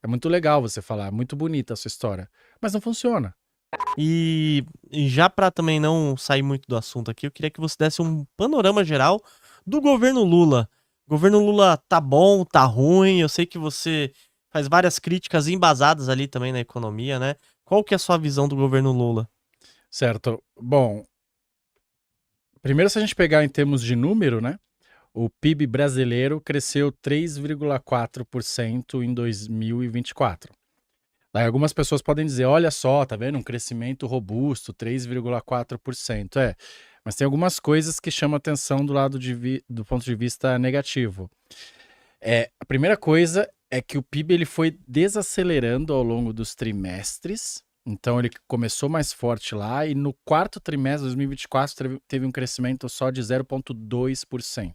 muito legal você falar, é muito bonita a sua história, mas não funciona. E já para também não sair muito do assunto aqui, eu queria que você desse um panorama geral do governo Lula. O governo Lula tá bom, tá ruim? Eu sei que você faz várias críticas embasadas ali também na economia, né? Qual que é a sua visão do governo Lula? Certo? Bom, primeiro se a gente pegar em termos de número, né? O PIB brasileiro cresceu 3,4% em 2024. Daí algumas pessoas podem dizer, olha só, tá vendo? Um crescimento robusto, 3,4%. Mas tem algumas coisas que chamam atenção do ponto de vista negativo. A primeira coisa é que o PIB ele foi desacelerando ao longo dos trimestres. Então ele começou mais forte lá e no quarto trimestre de 2024 teve um crescimento só de 0,2%.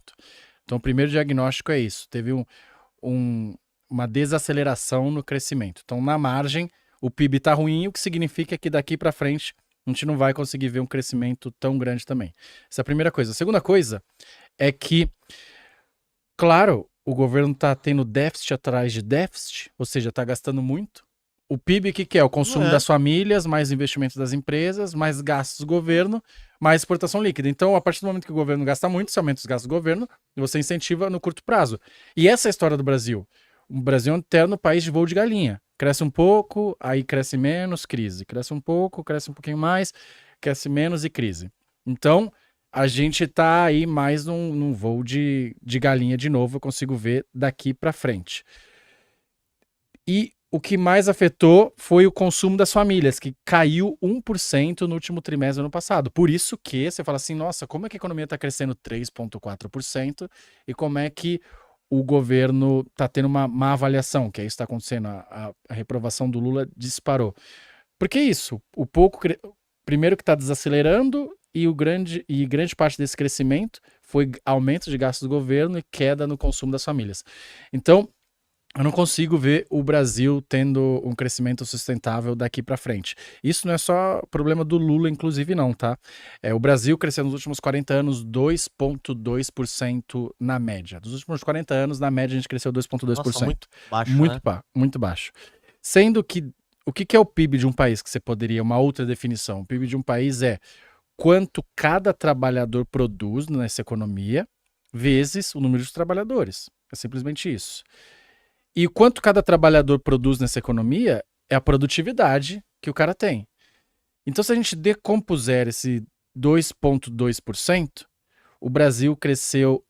Então o primeiro diagnóstico é isso, teve uma desaceleração no crescimento. Então na margem o PIB está ruim, o que significa que daqui para frente a gente não vai conseguir ver um crescimento tão grande também. Essa é a primeira coisa. A segunda coisa é que, claro, o governo está tendo déficit atrás de déficit, ou seja, está gastando muito. O PIB, o que é? O consumo das famílias, mais investimento das empresas, mais gastos do governo, mais exportação líquida. Então, a partir do momento que o governo gasta muito, você aumenta os gastos do governo e você incentiva no curto prazo. E essa é a história do Brasil. O Brasil é um eterno país de voo de galinha. Cresce um pouco, aí cresce menos, crise. Cresce um pouco, cresce um pouquinho mais, cresce menos e crise. Então, a gente tá aí mais num voo de galinha de novo, eu consigo ver daqui para frente. E o que mais afetou foi o consumo das famílias, que caiu 1% no último trimestre do ano passado. Por isso que você fala assim, nossa, como é que a economia está crescendo 3,4% e como é que o governo está tendo uma má avaliação, que é isso que está acontecendo, a reprovação do Lula disparou. Por que isso? Primeiro que está desacelerando e grande parte desse crescimento foi aumento de gastos do governo e queda no consumo das famílias. Então, eu não consigo ver o Brasil tendo um crescimento sustentável daqui para frente. Isso não é só problema do Lula, inclusive, não, tá? O Brasil cresceu nos últimos 40 anos 2,2% na média. Dos últimos 40 anos, na média, a gente cresceu 2,2%. Nossa, muito baixo, muito, né? muito baixo. Sendo que o que é o PIB de um país que você poderia, uma outra definição? O PIB de um país é quanto cada trabalhador produz nessa economia vezes o número de trabalhadores. É simplesmente isso. E quanto cada trabalhador produz nessa economia é a produtividade que o cara tem. Então, se a gente decompuser esse 2,2%, o Brasil cresceu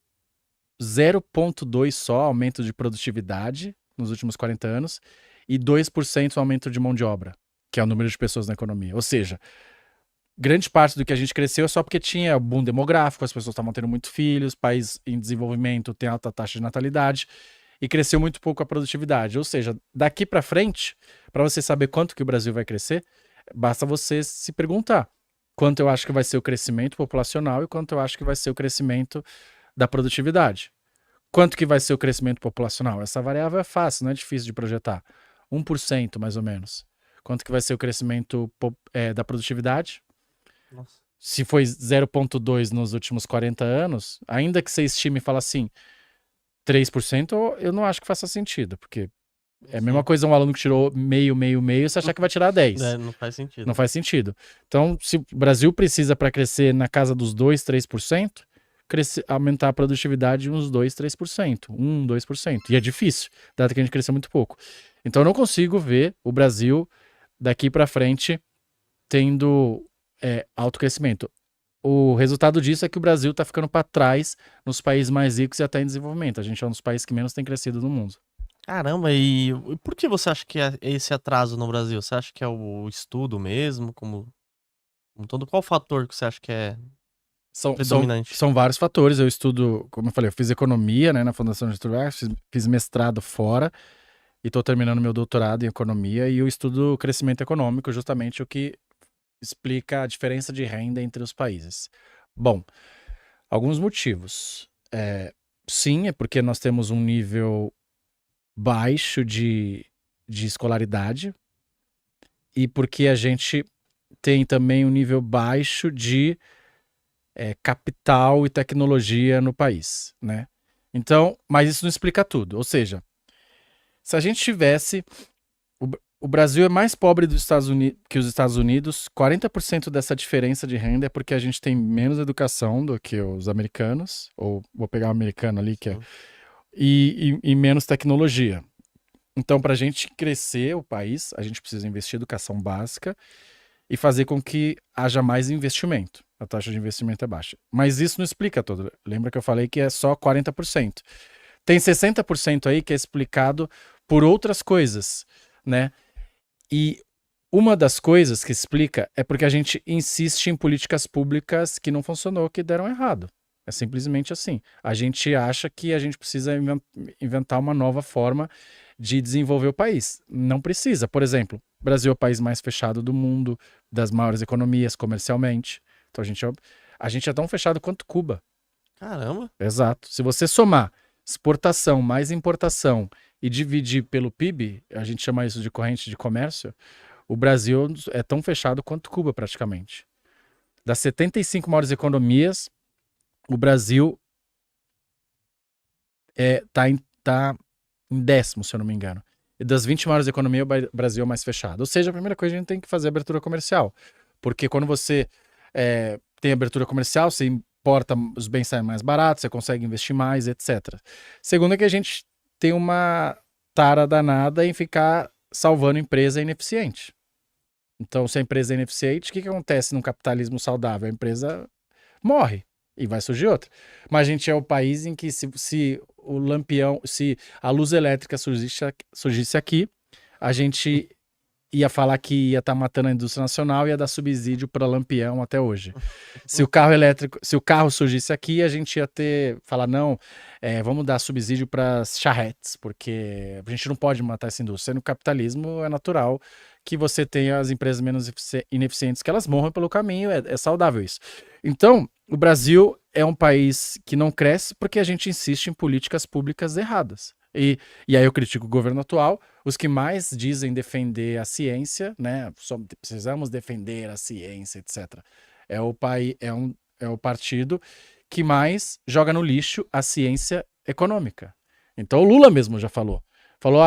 0,2% só aumento de produtividade nos últimos 40 anos e 2% aumento de mão de obra, que é o número de pessoas na economia. Ou seja, grande parte do que a gente cresceu é só porque tinha boom demográfico, as pessoas estavam tendo muitos filhos, país em desenvolvimento tem alta taxa de natalidade e cresceu muito pouco a produtividade. Ou seja, daqui para frente, para você saber quanto que o Brasil vai crescer, basta você se perguntar quanto eu acho que vai ser o crescimento populacional e quanto eu acho que vai ser o crescimento da produtividade. Quanto que vai ser o crescimento populacional? Essa variável é fácil, não é difícil de projetar. 1% mais ou menos. Quanto que vai ser o crescimento da produtividade? Nossa. Se foi 0,2 nos últimos 40 anos, ainda que você estime e fale assim, 3%, eu não acho que faça sentido, porque é a mesma coisa um aluno que tirou meio, você achar que vai tirar 10. Não faz sentido. Não faz sentido. Então, se o Brasil precisa para crescer na casa dos 2, 3%, aumentar a produtividade uns 2, 3%. 1, 2%. E é difícil, dado que a gente cresceu muito pouco. Então, eu não consigo ver o Brasil daqui para frente tendo alto crescimento. O resultado disso é que o Brasil está ficando para trás nos países mais ricos e até em desenvolvimento. A gente é um dos países que menos tem crescido no mundo. Caramba, e por que você acha que é esse atraso no Brasil? Você acha que é o estudo mesmo, como todo? Qual fator que você acha que é predominante? São vários fatores. Eu estudo, como eu falei, eu fiz economia, né, na Fundação Getúlio Vargas, fiz mestrado fora e estou terminando meu doutorado em economia e eu estudo crescimento econômico, justamente o que explica a diferença de renda entre os países. Bom, alguns motivos. Sim, é porque nós temos um nível baixo de escolaridade e porque a gente tem também um nível baixo de capital e tecnologia no país, né? Então, mas isso não explica tudo. Ou seja, se a gente tivesse o Brasil é mais pobre que os Estados Unidos. 40% dessa diferença de renda é porque a gente tem menos educação do que os americanos, ou vou pegar o americano ali, que é, e menos tecnologia. Então, para a gente crescer o país, a gente precisa investir em educação básica e fazer com que haja mais investimento. A taxa de investimento é baixa. Mas isso não explica tudo. Lembra que eu falei que é só 40%. Tem 60% aí que é explicado por outras coisas, né? E uma das coisas que explica é porque a gente insiste em políticas públicas que não funcionou, que deram errado. É simplesmente assim. A gente acha que a gente precisa inventar uma nova forma de desenvolver o país. Não precisa. Por exemplo, o Brasil é o país mais fechado do mundo, das maiores economias comercialmente. Então a gente é tão fechado quanto Cuba. Caramba. Exato. Se você somar exportação mais importação e dividir pelo PIB, a gente chama isso de corrente de comércio, o Brasil é tão fechado quanto Cuba praticamente. Das 75 maiores economias, o Brasil tá em 10º, se eu não me engano. E das 20 maiores economias, o Brasil é o mais fechado. Ou seja, a primeira coisa a gente tem que fazer é abertura comercial. Porque quando você tem abertura comercial, você importa, os bens saem mais baratos, você consegue investir mais, etc. Segundo é que a gente tem uma tara danada em ficar salvando empresa ineficiente. Então, se a empresa é ineficiente, o que acontece num capitalismo saudável? A empresa morre e vai surgir outra. Mas a gente é o país em que se o lampião, se a luz elétrica surgisse aqui, a gente ia falar que ia estar matando a indústria nacional e ia dar subsídio para lampião até hoje. Se o carro surgisse aqui, a gente ia falar, não, vamos dar subsídio para as charretes, porque a gente não pode matar essa indústria. No capitalismo é natural que você tenha as empresas menos ineficientes, que elas morram pelo caminho, é saudável isso. Então, o Brasil é um país que não cresce porque a gente insiste em políticas públicas erradas. E aí eu critico o governo atual, os que mais dizem defender a ciência, né? Precisamos defender a ciência, etc. É o partido que mais joga no lixo a ciência econômica. Então o Lula mesmo já falou. Falou,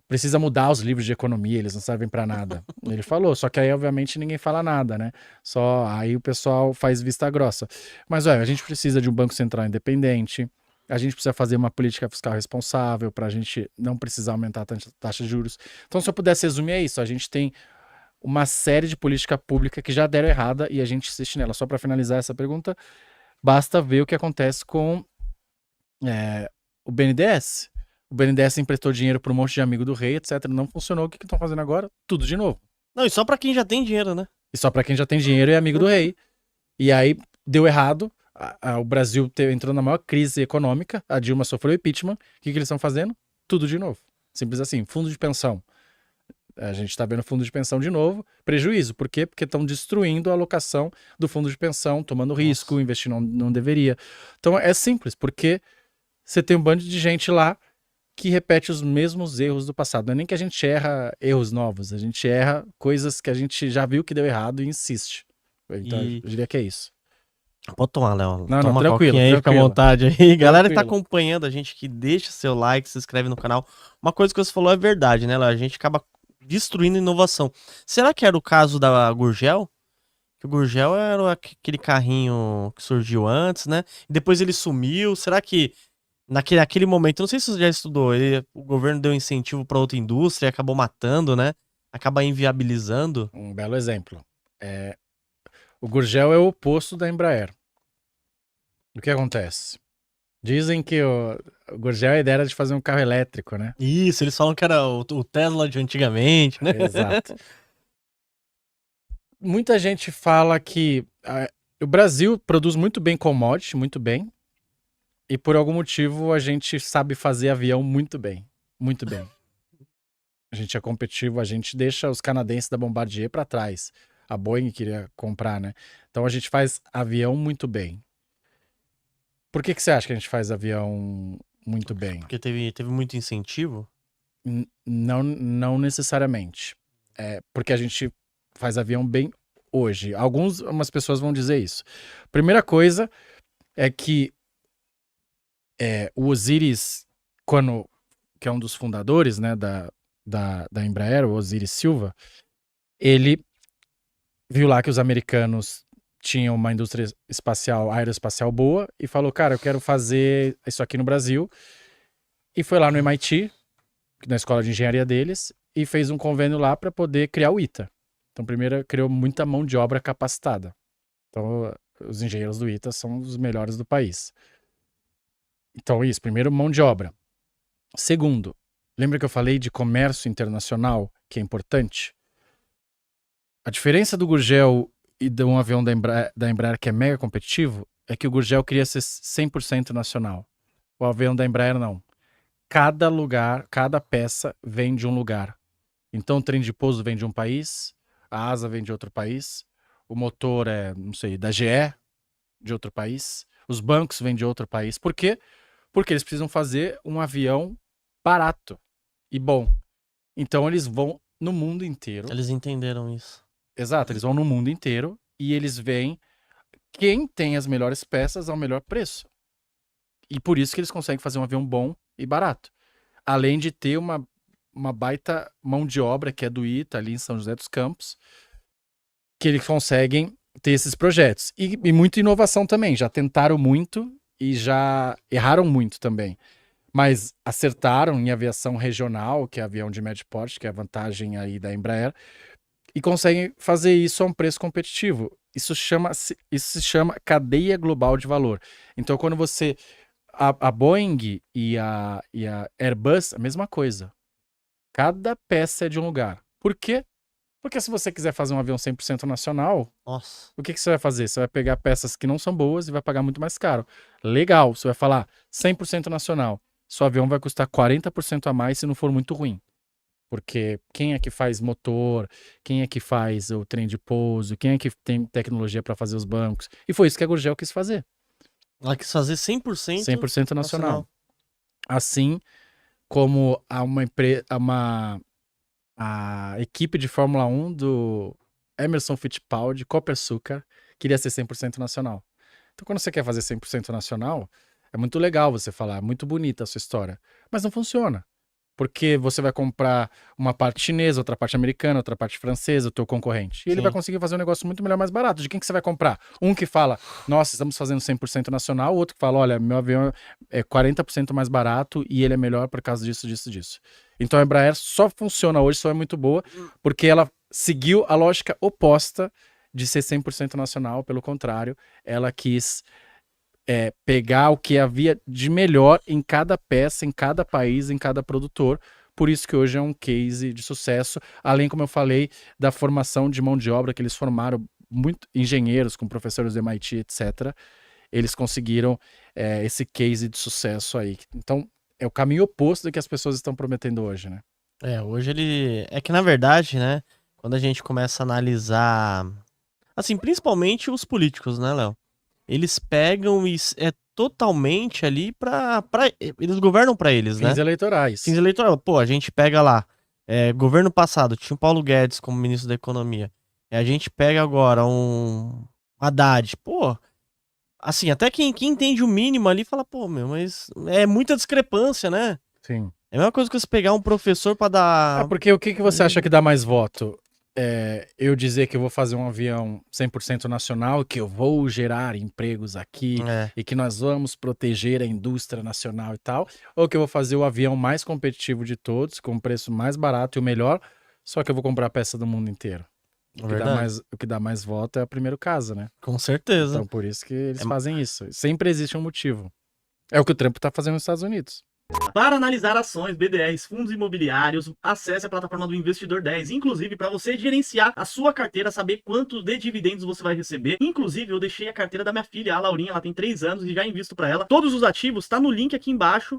precisa mudar os livros de economia, eles não servem para nada. Ele falou, só que aí obviamente ninguém fala nada, né? Só aí o pessoal faz vista grossa. Mas a gente precisa de um Banco Central independente, a gente precisa fazer uma política fiscal responsável para a gente não precisar aumentar a taxa de juros. Então, se eu pudesse resumir, é isso. A gente tem uma série de política pública que já deram errada e a gente insiste nela. Só para finalizar essa pergunta, basta ver o que acontece com o BNDES. O BNDES emprestou dinheiro para um monte de amigo do rei, etc. Não funcionou. O que estão fazendo agora? Tudo de novo. Não, e só para quem já tem dinheiro, né? E só para quem já tem dinheiro e é amigo do rei. E aí deu errado. O Brasil entrou na maior crise econômica, a Dilma sofreu impeachment, o que eles estão fazendo? Tudo de novo. Simples assim, fundo de pensão. A gente está vendo fundo de pensão de novo, prejuízo. Por quê? Porque estão destruindo a alocação do fundo de pensão, tomando risco, investindo não deveria. Então é simples, porque você tem um bando de gente lá que repete os mesmos erros do passado. Não é nem que a gente erra erros novos, a gente erra coisas que a gente já viu que deu errado e insiste. Então eu diria que é isso. Pode tomar, Léo. Não, Toma tranquilo, aí, fica à vontade aí. Galera que tá Tranquilo. acompanhando a gente, que deixa seu like, se inscreve no canal. Uma coisa que você falou é verdade, né, Léo? A gente acaba destruindo inovação. Será que era o caso da Gurgel? Que o Gurgel era aquele carrinho que surgiu antes, né? E depois ele sumiu. Será que naquele momento, não sei se você já estudou, o governo deu incentivo para outra indústria e acabou matando, né? Acaba inviabilizando. Um belo exemplo. O Gurgel é o oposto da Embraer. O que acontece? Dizem que o Gurgel a ideia era de fazer um carro elétrico, né? Isso, eles falam que era o Tesla de antigamente, né? Exato. Muita gente fala que o Brasil produz muito bem commodity, muito bem, e por algum motivo a gente sabe fazer avião muito bem. Muito bem. A gente é competitivo, a gente deixa os canadenses da Bombardier para trás. A Boeing queria comprar, né? Então a gente faz avião muito bem. Por que você acha que a gente faz avião muito bem? Porque teve muito incentivo. Não necessariamente. Porque a gente faz avião bem hoje. Algumas pessoas vão dizer isso. Primeira coisa é que o Osiris, que é um dos fundadores, né, da Embraer, o Osiris Silva, ele viu lá que os americanos tinham uma indústria espacial, aeroespacial boa, e falou, cara, eu quero fazer isso aqui no Brasil. E foi lá no MIT, na escola de engenharia deles, e fez um convênio lá para poder criar o ITA. Então, primeiro, criou muita mão de obra capacitada. Então, os engenheiros do ITA são os melhores do país. Então, isso, primeiro, mão de obra. Segundo, lembra que eu falei de comércio internacional, que é importante? A diferença do Gurgel e de um avião da Embraer que é mega competitivo é que o Gurgel queria ser 100% nacional. O avião da Embraer não. Cada lugar, cada peça vem de um lugar. Então o trem de pouso vem de um país, a asa vem de outro país, o motor é, não sei, da GE, de outro país, os bancos vêm de outro país. Por quê? Porque eles precisam fazer um avião barato e bom. Então eles vão no mundo inteiro. Eles entenderam isso. Exato, eles vão no mundo inteiro e eles veem quem tem as melhores peças ao melhor preço. E por isso que eles conseguem fazer um avião bom e barato. Além de ter uma baita mão de obra, que é do ITA, ali em São José dos Campos, que eles conseguem ter esses projetos. E muita inovação também. Já tentaram muito e já erraram muito também. Mas acertaram em aviação regional, que é avião de médio porte, que é a vantagem aí da Embraer, e conseguem fazer isso a um preço competitivo. Isso se chama cadeia global de valor. Então, quando você... A Boeing e a Airbus, a mesma coisa. Cada peça é de um lugar. Por quê? Porque se você quiser fazer um avião 100% nacional, Nossa. o que você vai fazer? Você vai pegar peças que não são boas e vai pagar muito mais caro. Legal, você vai falar 100% nacional. Seu avião vai custar 40% a mais se não for muito ruim. Porque quem é que faz motor, quem é que faz o trem de pouso, quem é que tem tecnologia para fazer os bancos. E foi isso que a Gurgel quis fazer. Ela quis fazer 100%, 100% nacional. Assim como a equipe de Fórmula 1 do Emerson Fittipaldi, Copersucar, queria ser 100% nacional. Então, quando você quer fazer 100% nacional, é muito legal você falar, é muito bonita a sua história. Mas não funciona. Porque você vai comprar uma parte chinesa, outra parte americana, outra parte francesa, o teu concorrente. E ele vai conseguir fazer um negócio muito melhor, mais barato. De quem que você vai comprar? Um que fala, nossa, estamos fazendo 100% nacional. O outro que fala, olha, meu avião é 40% mais barato e ele é melhor por causa disso, disso, disso. Então a Embraer só funciona hoje, só é muito boa, porque ela seguiu a lógica oposta de ser 100% nacional. Pelo contrário, ela quis... pegar o que havia de melhor em cada peça, em cada país, em cada produtor. Por isso que hoje é um case de sucesso. Além, como eu falei, da formação de mão de obra, que eles formaram muito engenheiros com professores do MIT, etc. Eles conseguiram esse case de sucesso aí. Então, é o caminho oposto do que as pessoas estão prometendo hoje, né? Hoje ele... É que, na verdade, né, quando a gente começa a analisar, assim, principalmente os políticos, né, Léo? Eles pegam e totalmente ali eles governam pra eles, né? Fins eleitorais. Fins eleitorais. Pô, a gente pega lá, governo passado, tinha o Paulo Guedes como ministro da Economia. A gente pega agora um Haddad. Pô, assim, até quem entende o mínimo ali fala, pô, meu, mas é muita discrepância, né? Sim. É a mesma coisa que você pegar um professor pra dar... Porque o que você acha que dá mais voto? Eu dizer que eu vou fazer um avião 100% nacional, que eu vou gerar empregos aqui e que nós vamos proteger a indústria nacional e tal, ou que eu vou fazer o avião mais competitivo de todos, com o preço mais barato e o melhor, só que eu vou comprar peça do mundo inteiro. O que dá mais voto é o primeiro caso, né? Com certeza. Então por isso que eles fazem isso. Sempre existe um motivo. É o que o Trump tá fazendo nos Estados Unidos. Para analisar ações, BDRs, fundos imobiliários, acesse a plataforma do Investidor 10. Inclusive, para você gerenciar a sua carteira, saber quantos de dividendos você vai receber. Inclusive, eu deixei a carteira da minha filha, a Laurinha, ela tem 3 anos e já invisto para ela. Todos os ativos, tá no link aqui embaixo.